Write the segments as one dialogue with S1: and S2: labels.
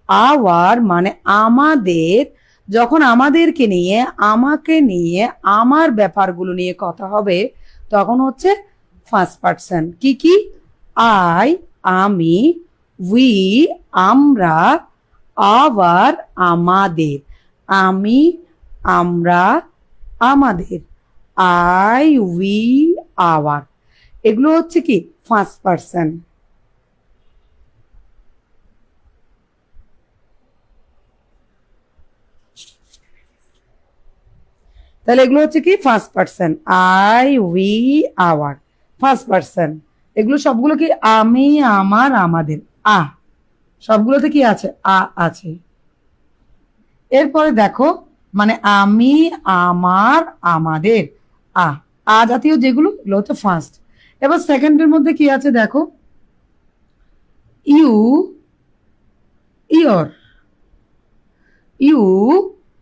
S1: Hour মানে আমাদের, যখন আমাদেরকে নিয়ে, আমাকে নিয়ে, আমার ব্যাপারগুলো নিয়ে কথা হবে তখন হচ্ছে ফার্স্ট পার্সন। কি কি? আই আমি, উই আমরা, আওয়ার আমাদের, আমি আমরা আমাদের, আই উই আওয়ার, এগুলো হচ্ছে কি ফার্স্ট পার্সন। তাহলে এগুলো হচ্ছে কি first person, I we hour, first person. এগুলো সবগুলো কি আমি আমার আমাদের, সবগুলোতে কি আছে? আছে। এরপরে দেখো মানে আমি আমার আমাদের, জাতীয় যেগুলো এগুলো হচ্ছে ফার্স্ট। এবার সেকেন্ডের মধ্যে কি আছে দেখো, ইউ ইয়র, ইউ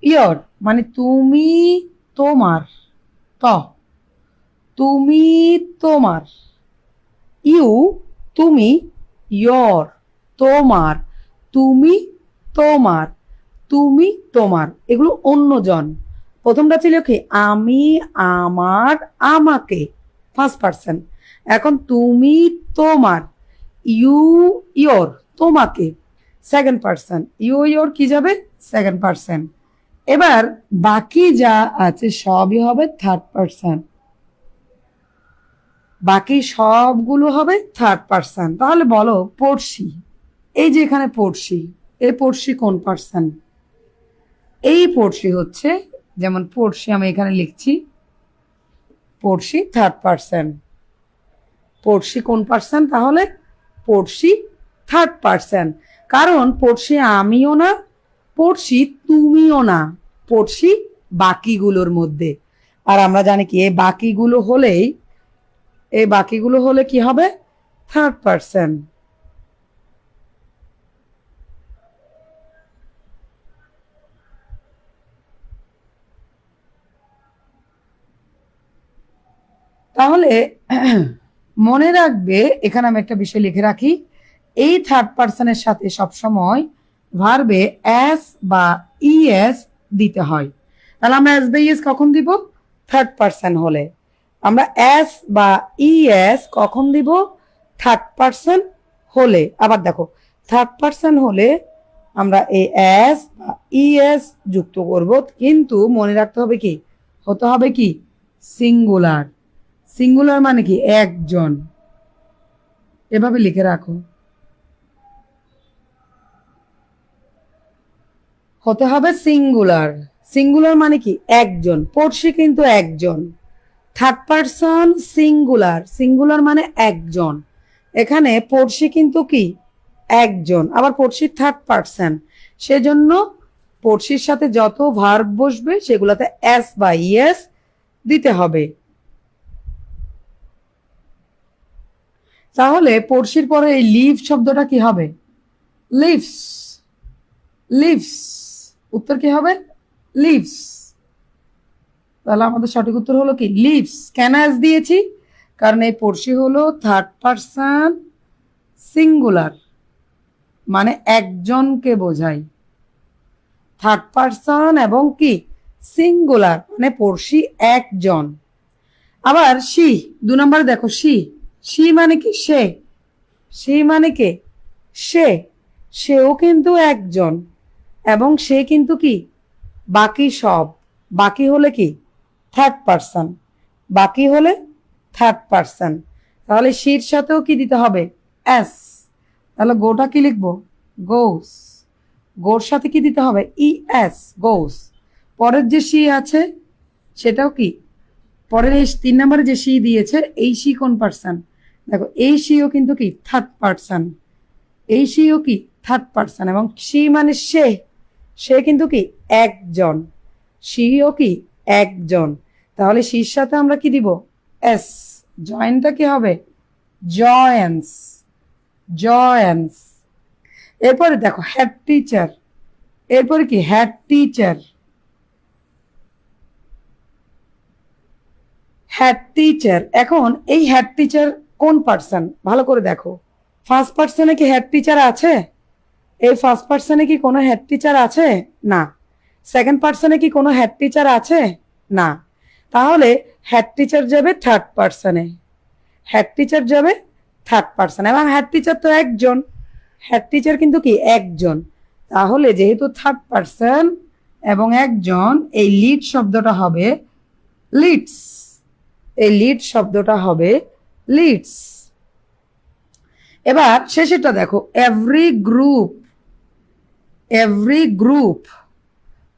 S1: ইয়র মানে তুমি তোমার, তুমি তোমার, ইউ তুমি, ইয়র তোমার, তুমি তোমার, তুমি তোমার, এগুলো অন্যজন। প্রথমটা ছিল কি আমি আমার আমাকে, ফার্স্ট পার্সন। এখন তুমি তোমার, ইউ ইয়োর তোমাকে, সেকেন্ড পার্সন। ইউ ইয়োর কি যাবে? Second person. এবার বাকি যা আছে সবই হবে থার্ড পার্সন, বাকি সবগুলো হবে থার্ড পার্সন। তাহলে বলো পড়শি, এই যে এখানে পড়শি, এই পড়শি কোন পার্সন? এই পড়শি হচ্ছে, যেমন পড়শি আমি এখানে লিখছি, পড়শি থার্ড পার্সন। পড়শি কোন পার্সন? তাহলে পড়শি থার্ড পার্সন। কারণ পড়শি আমিও না, পড়শি তুমিও না, পড়শি বাকিগুলোর মধ্যে। আর আমরা জানি কি এই বাকিগুলো হলেই, এই বাকিগুলো হলে কি হবে? Third person. তাহলে মনে রাখবে, এখানে আমি একটা বিষয় লিখে রাখি, এই থার্ড পার্সনের সাথে সবসময় ভার্বে এস বা ইএস দিতে হয়। তাহলে আমরা এস বা ইএস কখন দিব? থার্ড পার্সন হলে। আমরা এস বা ইএস কখন দিব? থার্ড পার্সন হলে। আবার দেখো থার্ড পার্সন হলে আমরা এই এস বা ইএস যুক্ত করব, কিন্তু মনে রাখতে হবে কি, হতে হবে কি সিঙ্গুলার। সিঙ্গুলার মানে কি একজন, এভাবে লিখে রাখো, হতে হবে সিঙ্গুলার। সিঙ্গুলার মানে কি একজন, পড়শি কিন্তু একজন। থার্ড পার্সন সিঙ্গুলার, সিঙ্গুলার মানে একজন। এখানে পড়শি কিন্তু কি একজন, আবার পড়শি থার্ড পার্সন, সেজন্য পড়শির সাথে যত ভার্ব বসবে সেগুলোতে এস বা ইএস দিতে হবে। তাহলে পড়শির পরে এই লিভ শব্দটা কি হবে? লিভস, লিভস, উত্তর কি হবে? লিভস। তাহলে আমাদের সঠিক উত্তর হলো কি লিভস। কেন এস দিয়েছি? কারণ এই পড়শি হলো থার্ড পার্সন সিঙ্গুলার, মানে একজনকে বোঝায়। থার্ড পার্সন এবং কি সিঙ্গুলার মানে পড়শি একজন। আবার সি, 2 নম্বরে দেখো সি, সি মানে কি সে, সে মানে কে সে, সেও কিন্তু একজন, এবং সে কিন্তু কি বাকি সব, বাকি হলে কি থার্ড পার্সন, বাকি হলে থার্ড পার্সন। তাহলে শির সাথেও কি দিতে হবে? এস। তাহলে গোটা কি লিখবো? গোস। গোর সাথে কি দিতে হবে? ই এস, গোস। পরের যে সি আছে সেটাও কি, পরের এই 3 নম্বরে যে সি দিয়েছে, এই সি কোন পার্সন? দেখো এই সিও কিন্তু কি থার্ড পার্সন, এই সিও কি থার্ড পার্সন, এবং সি মানে সে, সে কিন্তু কি একজন, সিও কি একজন। তাহলে সির সাথে আমরা কি দিব? এস। জয়েন্টটা কি হবে? Joins, joins. এরপরে দেখো হেড টিচার, এরপরে কি হেড টিচার, হেড টিচার। এখন এই হেড টিচার কোন পার্সন? ভালো করে দেখো, ফার্স্ট পার্সনে কি হেড টিচার আছে? এই ফার্স্ট পার্সনে কি কোনো হেড টিচার আছে? না। সেকেন্ড পার্সনে কি কোনো হেড টিচার আছে? না। তাহলে হেড টিচার যাবে থার্ড পার্সনে, হেড টিচার যাবে থার্ড পার্সনে, এবং হেড টিচার তো একজন, হেড টিচার কিন্তু কি একজন। তাহলে যেহেতু থার্ড পার্সন এবং একজন, এই লিড শব্দটা হবে লিডস, এই লিড শব্দটা হবে লিডস। এবার শেষেরটা দেখো, এভরি গ্রুপ, এভরি গ্রুপ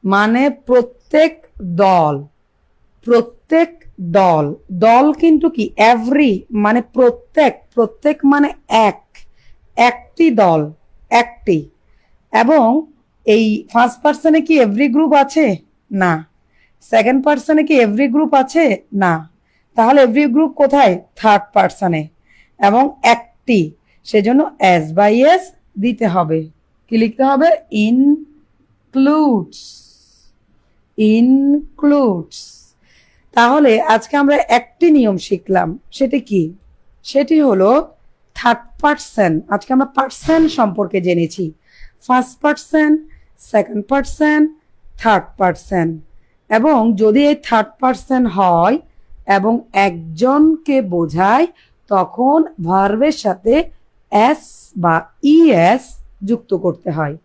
S1: মানে প্রত্যেক দল, প্রত্যেক দল, দল কিন্তু কি এভরি মানে প্রত্যেক, প্রত্যেক মানে এক, একটি দল, একটি। এবং এই ফার্স্ট পার্সনে কি এভরি গ্রুপ আছে? না। সেকেন্ড পার্সনে কি এভরি গ্রুপ আছে? না। তাহলে এভরি গ্রুপ কোথায়? থার্ড পার্সনে, এবং একটি, সেজন্য এস বাই এস দিতে হবে। কি লিখতে হবে? Includes, includes. তাহলে আজকে আমরা একটি নিয়ম শিখলাম, সেটি কি? সেটি হলো থার্ড পার্সন। আজকে আমরা পার্সন সম্পর্কে জেনেছি, first person, second person, third person. এবং যদি এই থার্ড পার্সন হয় এবং একজনকে বোঝায়, তখন ভার্বের সাথে এস বা ইএস যুক্ত করতে হয়।